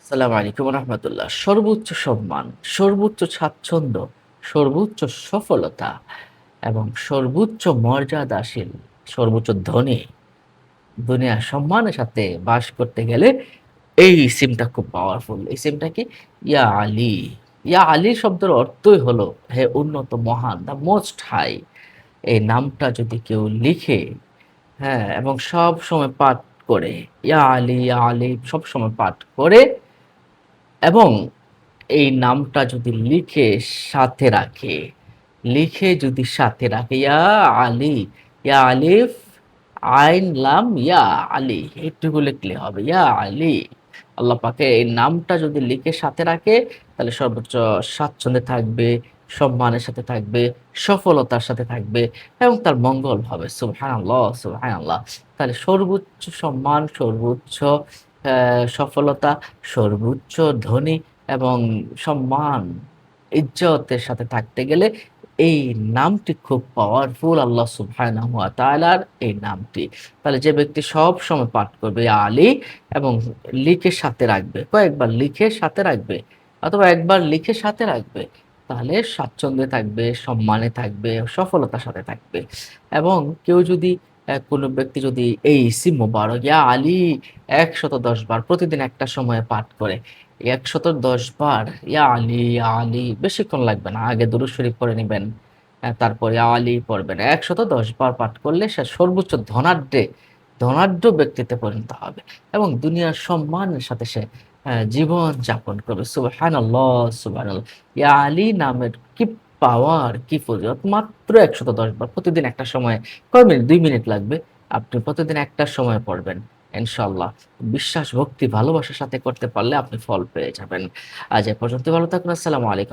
আসসালামু আলাইকুম রহমতুল্লাহ। সর্বোচ্চ সম্মান, সর্বোচ্চ স্বাচ্ছন্দ্য, সর্বোচ্চ সফলতা এবং সর্বোচ্চ মর্যাদাশীল, সর্বোচ্চ ধনী দুনিয়ার সম্মানের সাথে বাস করতে গেলে এই সিমটা খুব পাওয়ারফুল। এই সিমটা কি? ইয়া আলী। ইয়া আলী শব্দের অর্থই হলো হে উন্নত মহান, দ্য মোস্ট হাই। এই নামটা যদি কেউ লিখে, হ্যাঁ, এবং সব সময় পাঠ করে, ইয়া আলী সবসময় পাঠ করে এবং এই নামটা যদি সাথে রাখে, যদি সাথে রাখে, ইয়া আলী, ইয়া আলিফ, আইন, লাম, ইয়া আলী, এইটুকু লিখলে হবে, ইয়া আলী। আল্লাহ পাকের এই নামটা যদি লিখে সাথে রাখে, তাহলে সর্বোচ্চ স্বাচ্ছন্দ্যে থাকবে, সম্মানের সাথে থাকবে, সফলতার সাথে থাকবে এবং তার মঙ্গল হবে। সুবহানাল্লাহ, সুবহানাল্লাহ। তাহলে সর্বোচ্চ সম্মান, সর্বোচ্চ সফলতা, সর্বোচ্চ ধনী এবং সম্মান, ইজ্জতের সাথে থাকতে গেলে এই নামটি খুব পাওয়ারফুল, আল্লাহ সুবহানাহু ওয়া তাআলার এই নামটি। তাহলে যে ব্যক্তি সবসময় পাঠ করবে ইয়া আলী এবং লিখে সাথে রাখবে, কয়েকবার লিখে সাথে রাখবে অথবা একবার লিখে সাথে রাখবে, তাহলে স্বাচ্ছন্দ্যে থাকবে, সম্মানে থাকবে, সফলতার সাথে থাকবে। এবং কেউ যদি কোনো ব্যক্তি যদি এই ইসিম মোবারক ইয়া আলী ১১০ বার প্রতিদিন একটা সময়ে পাঠ করে, ১১০ বার ইয়া আলী, ইয়া আলী, বেশিক্ষণ লাগবে না। আগে দুরূদ শরীফ পড়ে নিবেন, তারপর ইয়া আলী পড়বেন। ১১০ বার পাঠ করলে সে সর্বোচ্চ ধনাঢ্য ব্যক্তিতে পরিণত হবে এবং দুনিয়ার সম্মানের সাথে সে জীবন যাপন করবে। সুবহানাল্লাহ, সুবহানাল্লাহ। ইয়া আলী নামের কি পাওয়ার, কি ফজিলত! মাত্র ১১০ বার প্রতিদিন একটা সময়ে, কয় মিনিট? ২ মিনিট লাগবে। আপনি প্রতিদিন একটা সময় পড়বেন। ইনশাআল্লাহ বিশ্বাস, ভক্তি, ভালোবাসার সাথে করতে পারলে আপনি ফল পেয়ে যাবেন। আজ এ পর্যন্ত ভালো থাকুন। আসসালামু আলাইকুম।